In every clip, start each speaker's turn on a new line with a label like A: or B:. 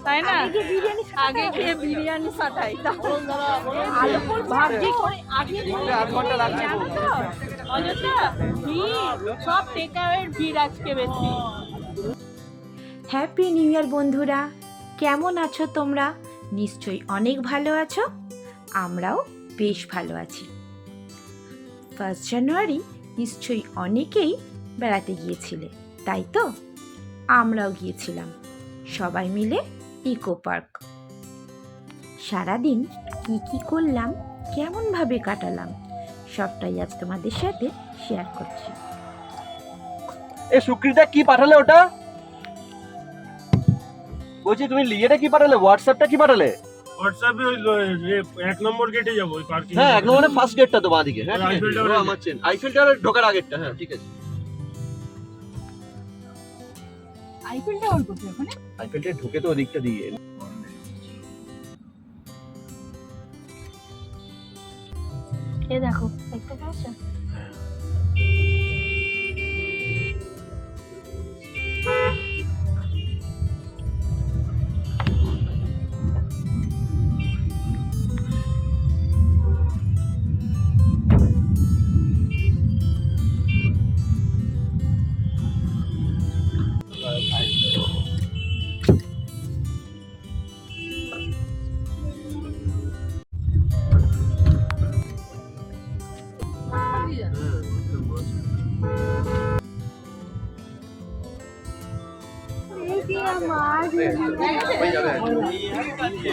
A: তাই না? আগে গিয়ে বিরিয়ানি সাটাই, ভাবছি আগে অযথা ভিড়, সব টেকাওয়ের ভিড় আজকে বেশি।
B: হ্যাপি নিউ ইয়ার বন্ধুরা, কেমন আছো তোমরা? নিশ্চয়ই অনেক ভালো আছো। আমরাও বেশ ভালো আছি। 1 জানুয়ারি নিশ্চয়ই অনেকেই বেড়াতে গিয়েছিলে, তাই তো? আমরাও গিয়েছিলাম সবাই মিলে ইকো পার্ক। সারাদিন কি করলাম, কেমনভাবে কাটালাম, সবটাই আজ তোমাদের সাথে শেয়ার করছি।
C: এ সুকৃতা কি পাঠালে ওটা? বলছি তুমি লিয়েটা কি পাঠালে? হোয়াটসঅ্যাপটা কি পাঠালে?
D: হোয়াটসঅ্যাপে ওই 1 নম্বর গেটে যাবো, ওই পার্কিং।
C: হ্যাঁ, 1 নম্বরে ফার্স্ট গেটটা তো বাঁদিকে। হ্যাঁ,
D: আইফেল টাওয়ার
C: আমার চেন আইফেল টাওয়ারে ঢোকার আগেরটা। হ্যাঁ, ঠিক আছে।
A: আইফেল টাওয়ার কোথায় ওখানে?
C: আইফেলটা ঢুকে তো ওদিকটা দিয়ে।
A: এ দেখো দেখতে পাচ্ছ?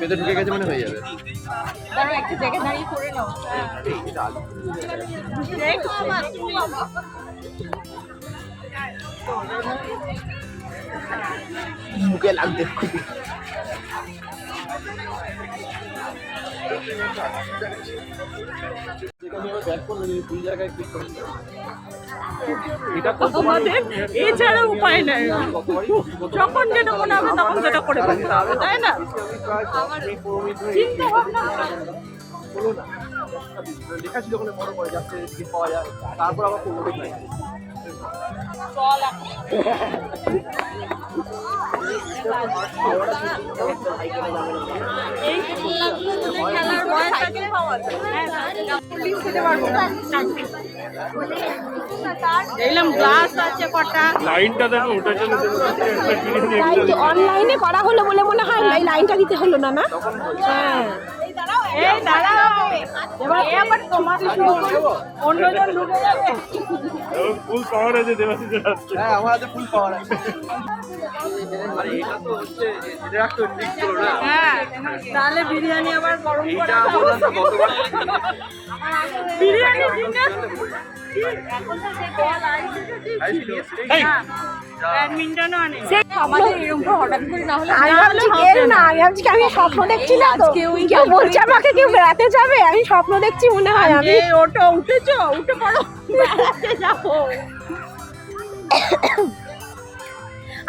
C: ভেতরে ঢুকে গেছে মানে হয়ে যাবে।
A: দাঁড়াও, একটা জায়গায় দাঁড়িয়ে করে নাও। দেখো আমার তুমি
C: মুখে লাগবে খুবই।
A: আমাদের এছাড়া উপায় নাই, যখন যেটা মনে হবে তখন সেটা করে ফেলতে হবে, তাই না? চিন্তা ভাবনা
C: লেখা ছিল ওখানে বড় করে যাচ্ছে পাওয়া যায়, তারপর আবার কোনো নাই।
A: চল এই খেলার বয়স আছে, দেখলাম গ্লাস আছে কটা।
D: লাইনটা দেখো, ওটার জন্য
B: অনলাইনে করা হলো বলে মনে হয় এই লাইনটা দিতে হলো না। না, হ্যাঁ,
A: এই দাঁড়াও, এবার আবার তোমাকে অন্যজন ঢুকে যাবে।
D: ফুল পাওয়ার আছে দেবাশিসের হাতে।
C: হ্যাঁ, আমার হাতে ফুল পাওয়ার আছে। আরে এটা তো হচ্ছে এটা একটা ট্রিক ছিল না।
A: হ্যাঁ, তাহলে বিরিয়ানি আবার গরম করে
C: এটা বললাম তো গতবার
A: বিরিয়ানি কিনে ব্যাডমিন্টনও আনে। আমাদের এরকম হঠাৎ করে না হলে
B: আমি ভাবছি আমি স্বপ্ন দেখছি না তো, কেউ বলছে আমাকে কেউ বেড়াতে যাবে, আমি স্বপ্ন দেখছি মনে হয়। আমি
A: ওটা উঠেছো, উঠে পড়ো, বেড়াতে যাবো।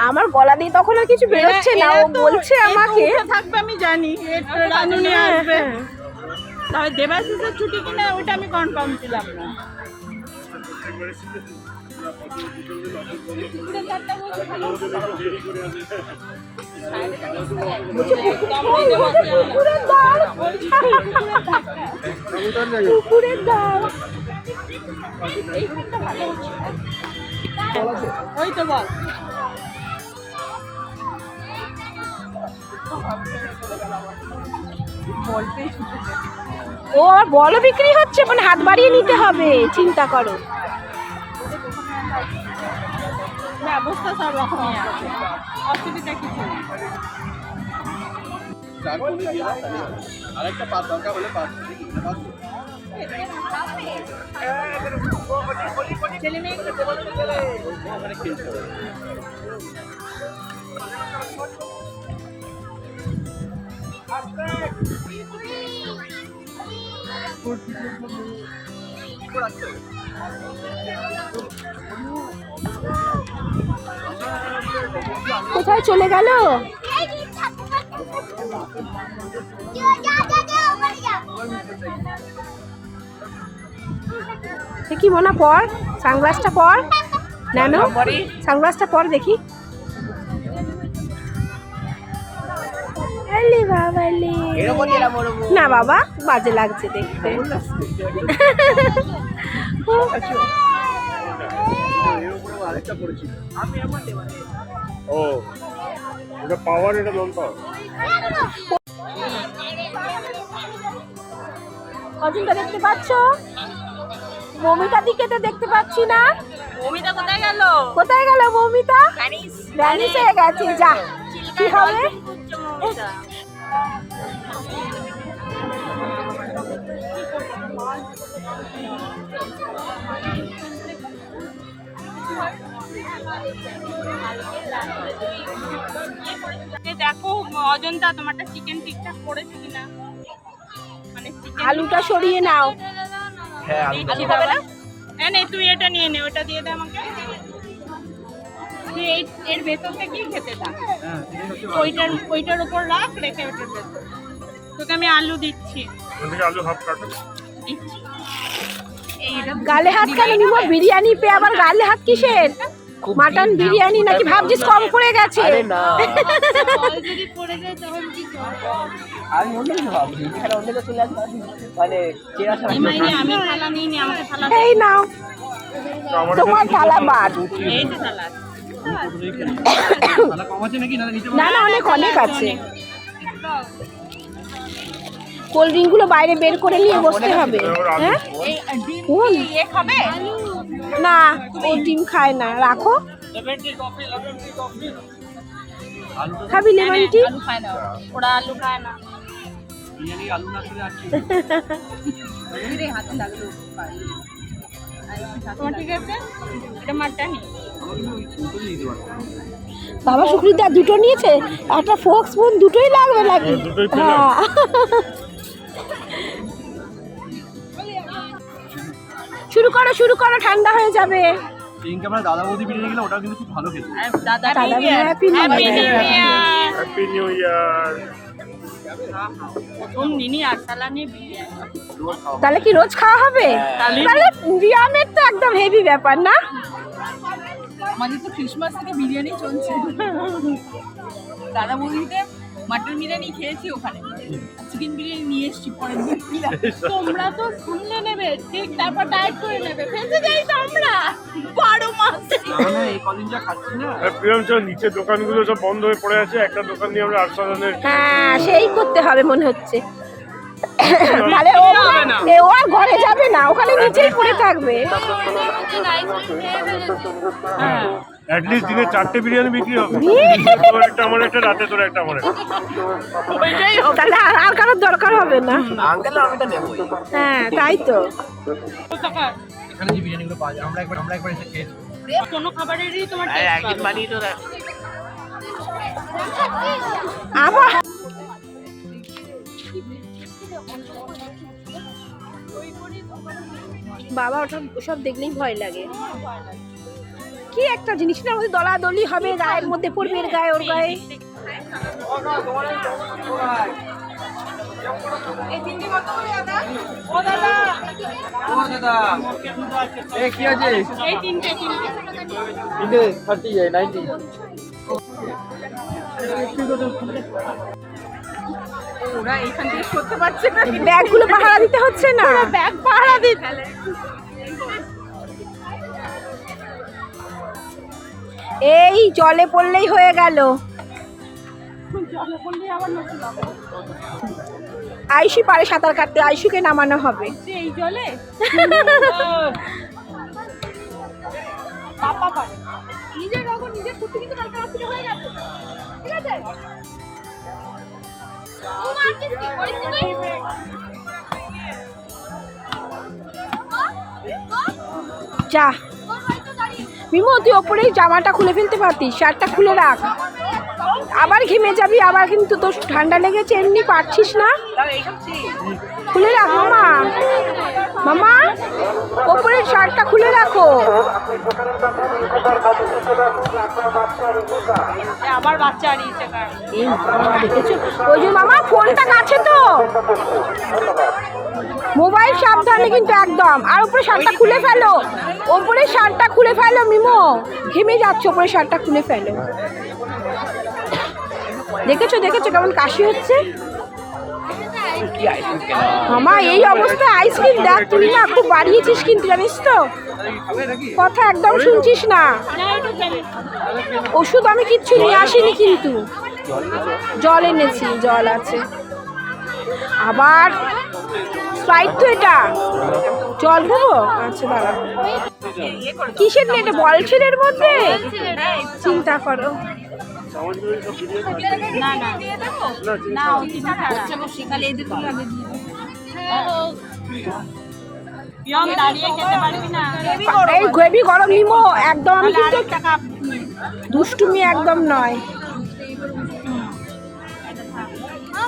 B: আমার গলা দিয়ে তখন আর কিছু বেরোচ্ছে না, ও বলছে আমাকে
A: থাকবে, আমি জানি রানুনি আসবে, তবে দেবাশিসের ছুটি কিনা ওটা আমি কনফার্ম ছিলাম না। ওই তো বল,
B: ও আর বলও বিক্রি হচ্ছে, মানে হাত বাড়িয়ে নিতে হবে, চিন্তা করো।
A: ব্যবস্থা সব রকমই আছে, অসুবিধা কিছু নেই।
C: আরেকটা পাত দরকার হলে পাত
A: ছেলে মেয়ে
C: ওখানে খেলতে হবে।
B: কোথায় চলে গেল? দেখি মোনা পর, সানগ্লাসটা পর, নানো সানগ্লাসটা পর দেখি। আলে বাবালে না বাবা বাজে লাগছে দেখতে
C: আরেকটা করেছি
D: ও এটা পাওয়ার, এটা নন পাওয়ার।
B: অজন্তা দেখতে পাচ্ছ? মমিতা দিকে তো দেখতে পাচ্ছি না।
A: মমিতা কোথায় গেল?
B: কোথায় গেল মমিতা? ভ্যানিশ হয়ে গেছে। যা কি হবে?
A: দেখো অজন্তা তোমারটা চিকেন ঠিকঠাক করেছে কিনা, মানে
B: আলুটা সরিয়ে নাও।
C: হ্যাঁ
A: দিচ্ছি হবে না। হ্যাঁ নে তুই এটা নিয়ে নে, ওটা দিয়ে দে আমাকে। তুই এর ভেতর থেকেই খেতে থাক, ওইটার উপর রাখ, রেখে ওটার ভেতর। তোকে আমি আলু দিচ্ছি,
D: আলু হাফ কাটো।
A: দিচ্ছি।
B: গালে হাত কেন নিব? বিরিয়ানি পে আবার গালে হাত কিসের? মাটন বিরিয়ানি নাকি ভাবছিস কম পড়ে গেছে?
C: আরে না
A: যদি পড়ে যায় তখন কি করবো?
C: আমি অন্য কিছু ভাবছি, এখানে অন্য কিছু চলে আসবে মানে চেরা ছাড়া
A: আমি থালা নিয়ে নি, আমাকে থালা
B: এই নাও তোমার থালা বাদ।
A: এই যে থালা আছে।
C: থালা কম আছে নাকি? না নিতে
B: না না অনেক অনেক আছে। কোল্ড ড্রিঙ্ক গুলো বাইরে বের করে নিয়ে বসতে হবে। হ্যাঁ কোন
A: এ খাবে?
B: না ও ডিম খায় না, রাখো। খাবি লেমন টি?
A: আলু খায় না ওরা, আলু খায় না।
C: বিরিয়ানি আলু না করে আর কি
A: তোমার ঠিক আছে? এটা মাটনি।
B: বাবা শুক্রিদা দুটো নিয়েছে, একটা ফোক স্পুন দুটোই লাগবে নাকি?
D: দুটোই পেলাম।
B: হ্যাঁ শুরু করো ঠান্ডা হয়ে যাবে।
C: পিঙ্ক আমরা দাদা বৌদি বিরিয়ানি গেলে ওটাও কিন্তু খুব ভালো খেতে।
A: দাদা
B: দাদা হ্যাপি
D: হ্যাপি নিউ ইয়ার।
A: প্রথম দিনই আরসালা নিয়ে বিরিয়ানি।
B: তাহলে কি রোজ খাওয়া হবে? তাহলে বিরিয়ানির তো একদম হেভি ব্যাপার না?
A: আমাদের তো ক্রিসমাস থেকে বিরিয়ানি চলছে। দাদা বৌদিতে মাটন বিরিয়ানি খেয়েছি, ওখানে চিকেন বিরিয়ানি নিয়ে এসেছি পরের দিন। তোমরা তো শুনলে নেবে ঠিক, তারপর ডায়েট করে নেবে, ফেলতে যাই তো আমরা 12 মাসে।
C: না এই কদিন যা খাচ্ছি না
D: প্রিয়ঞ্চল, নিচে দোকানগুলো সব বন্ধ হয়ে পড়ে আছে, একটা দোকান নিয়ে আমরা আরসালানের
B: হ্যাঁ সেই করতে হবে মনে হচ্ছে। তাহলে ও আর ঘরে যাবে না, ওখানে নিচেই পড়ে থাকবে।
D: অ্যাটলিস্ট দিনে 4টে বিরিয়ানি বিক্রি হবে। তোর একটা আমার একটা, রাতে তোর একটা আমার একটা।
B: তাহলে আর কারোর দরকার হবে না।
C: আঙ্কেল আমি তো নেবই।
B: হ্যাঁ তাই তো।
C: এখানে যে বিরিয়ানিগুলো পাওয়া যায় আমরা একবার এসে খেয়েছি।
A: কোনো খাবারেরই তোমার টেস্ট
C: একদিন
A: পাবে।
C: বানিয়ে তো দেখ।
B: আবার বাবা ওসব দেখলেই ভয় লাগে। কি একটা জিনিস না, ওই দলাদলি হবে, গায়ের মধ্যে পড়বে, এর গায়ে ওর গায়ে।
C: কি আছে?
A: এই তিনটে
C: 30 90
A: ওরা এখান থেকে সরতে পারছে না,
B: ব্যাগগুলো পাহারা দিতে হচ্ছে না?
A: ব্যাগ পাহারা দিতে।
B: এই জলে পড়লেই হয়ে গেল। আয়ুষি পারে সাঁতার কাটতে, আয়ুষিকে নামানো হবে।
A: এই জলে পাপা পারে নিজের রকম নিজের কুর্তি, কিন্তু কালকে রাত্রে হয়ে গেছে। ঠিক আছে
B: যা মিমো, তুই ওপরেই জামাটা খুলে ফেলতে পারতিস, শার্টটা খুলে রাখ। আবার ঘেমে যাবি, আবার কিন্তু তোর ঠান্ডা লেগেছে, এমনি পারছিস না। খুলে রাখ মামা, মামা ওপরের শার্টটা খুলে রাখো।
A: আবার বাচ্চা হারিয়েছে কার।
B: এই বাবা, দেখেছো ওই যে মামা ফোনটা কাছে তো, মোবাইল সাবধানে কিন্তু একদম। আর উপরে শার্টটা খুলে ফেলো, ওপরে শার্টটা খুলে ফেলো মিমো, ঘেমে যাচ্ছে, ওপরে শার্টটা খুলে ফেলো। দেখেছো দেখেছো কেমন কাশি হচ্ছে?
C: কি আইসক্রিম কেনা
B: মামা এই অবস্থায় আইসক্রিম দেখ, তুই না খুব বাড়িয়েছিস কিন্তু, জানিস তো
C: খাবে নাকি
B: কথা একদম শুনছিস না। ওষুধ আমি কিচ্ছু নিয়ে আসিনি কিন্তু, জল এনেছি, জল আছে। আবার স্প্রাইট তো এটা, জল দেবো? আচ্ছা দাঁড়া, কিসের নিয়ে এটা? বলছেনের মধ্যে? চিন্তা করো।
A: না না না ও কিছু খাচ্ছে না, সেকালে এদের তো আগে দিয়ে দাও। দাঁড়িয়ে খেতে পারবি না।
B: এই গ্রেভি গরম নিমো একদম, আমি কিন্তু দুষ্টুমি একদম নয়।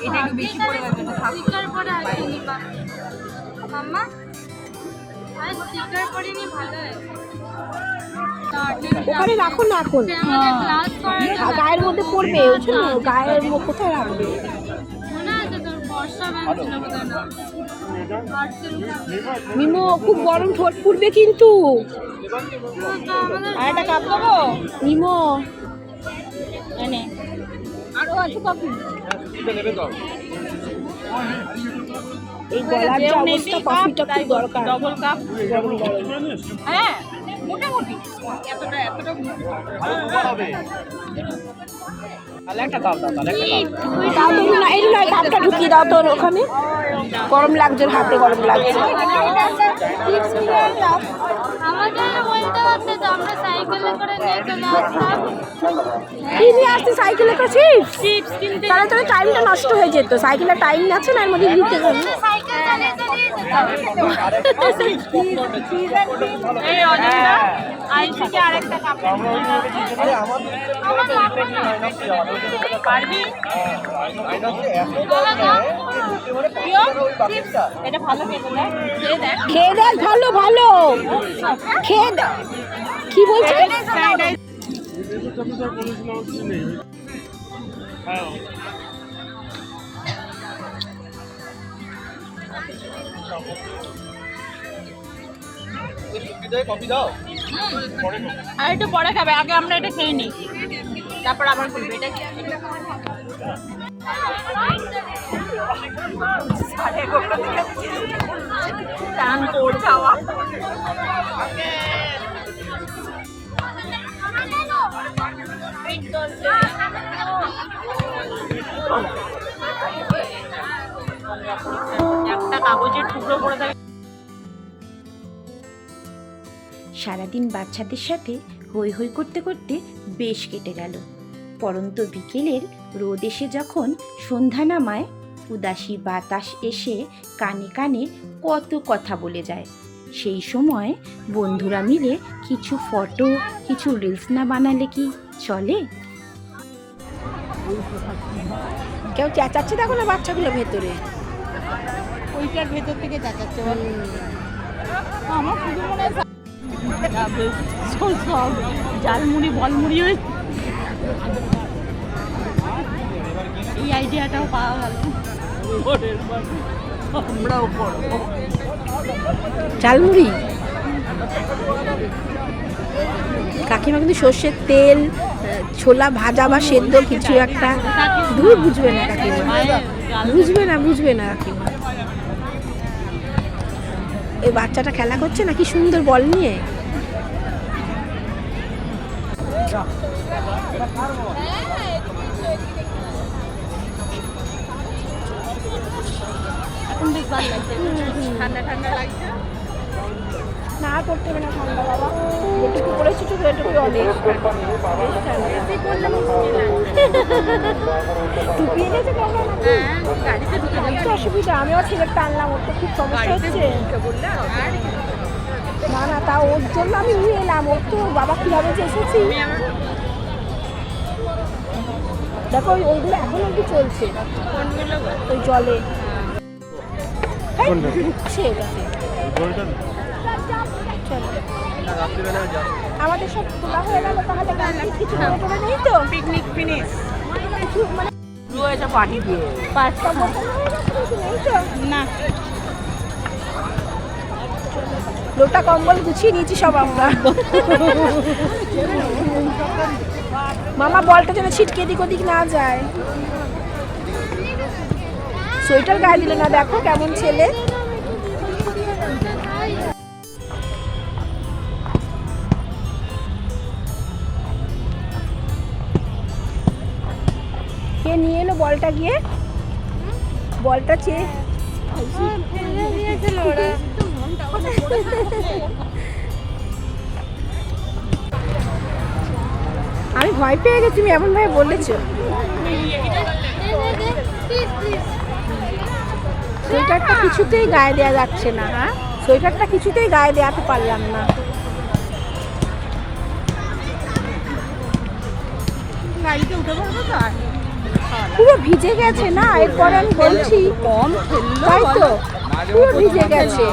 A: এটা একটু বেশি পড়ে গেছে, এটা থাক।
E: স্টিকার পরে আসেনি মাম্মা, আর স্টিকার পরেনি ভালো হয়েছে।
B: ওখানে রাখো না এখন,
E: আমাদের ক্লাস করে
B: গায়ের মধ্যে পড়বে, বুঝছো? গায়ের কোথায় রাখবে?
E: মনে আছে তোর বর্ষা ব্যায়াম ছিল বোধহয় না?
B: মিমো খুব গরম, ঠোঁট পুড়বে কিন্তু।
E: আমাদের
A: আর একটা কাপ দেবো?
B: মিমো
A: এনে আরো আছে কফি।
C: নেবে তো
B: এই গলার যে অবস্থা, কফিটা খুব দরকার।
A: Double cup. হ্যাঁ মোটামুটি এতটা এতটা
C: হবে তাহলে একটা দাও তাহলে একটা দাও
B: দাও তো না, এই নয় কাপটা ঢুকিয়ে দাও তোর ওখানে, গরম লাগছে হাতে, গরম লাগছে।
E: আমাদের বলতে হচ্ছে যে আমরা সাইকেলে করে নিয়ে চলে আসতাম।
B: কি নিয়ে আসতে? সাইকেলে করে চিপস?
E: চিপস কিনতে
B: তাহলে তোর টাইমটা নষ্ট হয়ে যেত, সাইকেলের টাইম আছে না, এর মধ্যে দিতে হবে।
E: সাইকেল চালিয়ে চালিয়ে যেতাম।
A: এই অনেকটা আইসিকে আরেকটা কাপ
E: আমার লাগবে না।
A: পারবি? এটা ভালো খেতে দেখ, খেয়ে দেখ।
B: খেয়ে দেখ, ভালো ভালো খেয়ে দেখ। কি বলছিস?
C: কফি দাও
A: আর একটু পরে খাবে, আগে আমরা এটা খেয়ে নিই, তারপর আবার বলবে এটা কি। টান তোর খাওয়া। একটা কাগজের টুকরো করে দেবে।
B: সারাদিন বাচ্চাদের সাথে হই হই করতে করতে বেশ কেটে গেল। পরন্ত বিকেলের রোদ এসে যখন সন্ধ্যা নামায়, উদাসী বাতাস এসে কানে কানে কত কথা বলে যায়। সেই সময় বন্ধুরা মিলে কিছু ফটো, কিছু রিলস না বানালে কি চলে? কেউ চেঁচাচ্ছে দেখো না বাচ্চাগুলো ভেতরে,
A: ওইটার ভেতর থেকে চাচাচ্ছে বল। আমার শুধু মনে হয় সব জালমুড়ি বলমুড়ি হয়ে এই আইডিয়াটাও পাওয়া গেল। আমরাও পড়বো
B: ঝালমুড়ি। কাকিমা কিন্তু সর্ষের তেল, ছোলা ভাজা বা সেদ্ধ কিছু একটা, দূর বুঝবে না কাকিমা, বুঝবে না কাকিমা। এই বাচ্চাটা খেলা করছে না কি সুন্দর বল নিয়ে।
A: এখন বেশ ভালো লাগছে, ঠান্ডা ঠান্ডা লাগছে।
B: না আর করতে হবে না ঠান্ডা বাবা, যেটুকু করেছি তো এটুকু অনেক। টুপি এনেছে
A: গাড়িতে ঢুকে
B: একটু অসুবিধা, আমিও ছেলেটা আনলাম, ওর তো খুব সমস্যা হচ্ছে।
A: বললে
B: না না তা ওর জন্য আমি নিয়ে এলাম, ওর তো বাবা কীভাবে যে এসেছি। দেখো ওইগুলো এখন অব্দি চলছে ওই জলে, ঢুকছে ওটাতে। আমাদের সব খোলা হয়ে গেল, তাহলে কিছু করে নেই তো,
A: পিকনিক ফিনিশ
B: কিছু মানে
A: রয়েছে পার্টি দিয়ে
B: পাঁচটা বছর হয়ে গেছে, কিছু নেই তো।
A: না।
B: লোটা কম্বল গুছিয়ে নিয়েছি সব আমরা। মামা বলটা যেন ছিটকে এদিক ওদিক না যায়। সোয়েটার গায়ে দিল না, দেখো কেমন ছেলে। কে নিয়ে এলো বলটা গিয়ে? বলটা চেয়ে
E: ফেলে দিয়েছিল ওরা।
B: আমি ভয় পেয়ে গেছি, তুমি এমন ভাবে বলেছো। সোয়েটারটা কিছুতেই গায়ে দেওয়া যাচ্ছে না। হ্যাঁ, সোয়েটারটা কিছুতেই গায়ে দেওয়াতে পারলাম না।
A: গাড়িতে উঠে পড়বো তো আর
B: পুরো ভিজে গেছে না, এরপরে আমি বলছি
A: কম ফেললো
B: তাই তো, পুরো ভিজে গেছে।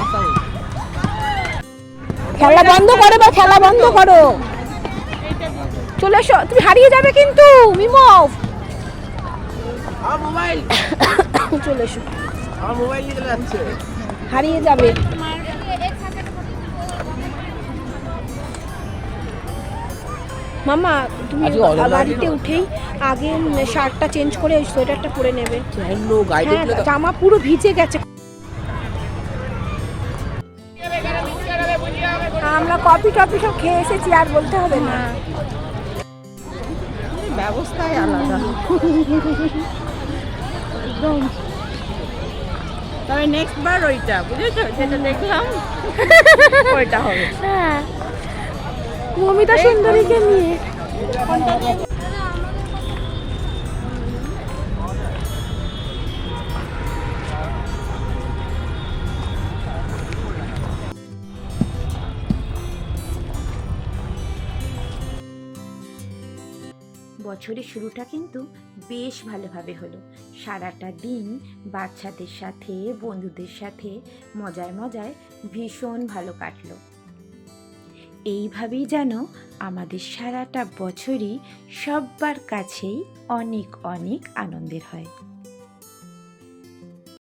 B: খেলা বন্ধ করো বা খেলা বন্ধ করো। চলে এসো, তুমি হারিয়ে যাবে কিন্তু মিমো।
C: মোবাইল
B: চলে এসো,
C: আমার মোবাইল নিয়ে চলে যাচ্ছে।
B: হারিয়ে যাবে। মামা তুমি
C: আজকে অজয়
B: গাড়িতে উঠেই আগে শার্টটা চেঞ্জ করে ওই সোয়েটারটা পরে নেবে।
C: কেন গাড়িতে
B: হ্যাঁ,
C: উঠলে তো
B: জামা পুরো ভিজে গেছে। আমরা কফি টফি সব খেয়ে এসেছি, আর বলতে হবে না।
A: ব্যবস্থাই আলাদা একদম। তবে নেক্সট বার ওইটা বুঝেছো, যেটা দেখলাম ওইটা হবে।
B: হ্যাঁ, মমিতা সুন্দরীকে নিয়ে। বছরের শুরুটা কিন্তু বেশ ভালোভাবে হলো। সারাটা দিন বাচ্চাদের সাথে, বন্ধুদের সাথে মজায় মজায় ভীষণ ভালো কাটলো। এইভাবেই যেন আমাদের সারাটা বছরই সবার কাছেই অনেক অনেক আনন্দের হয়।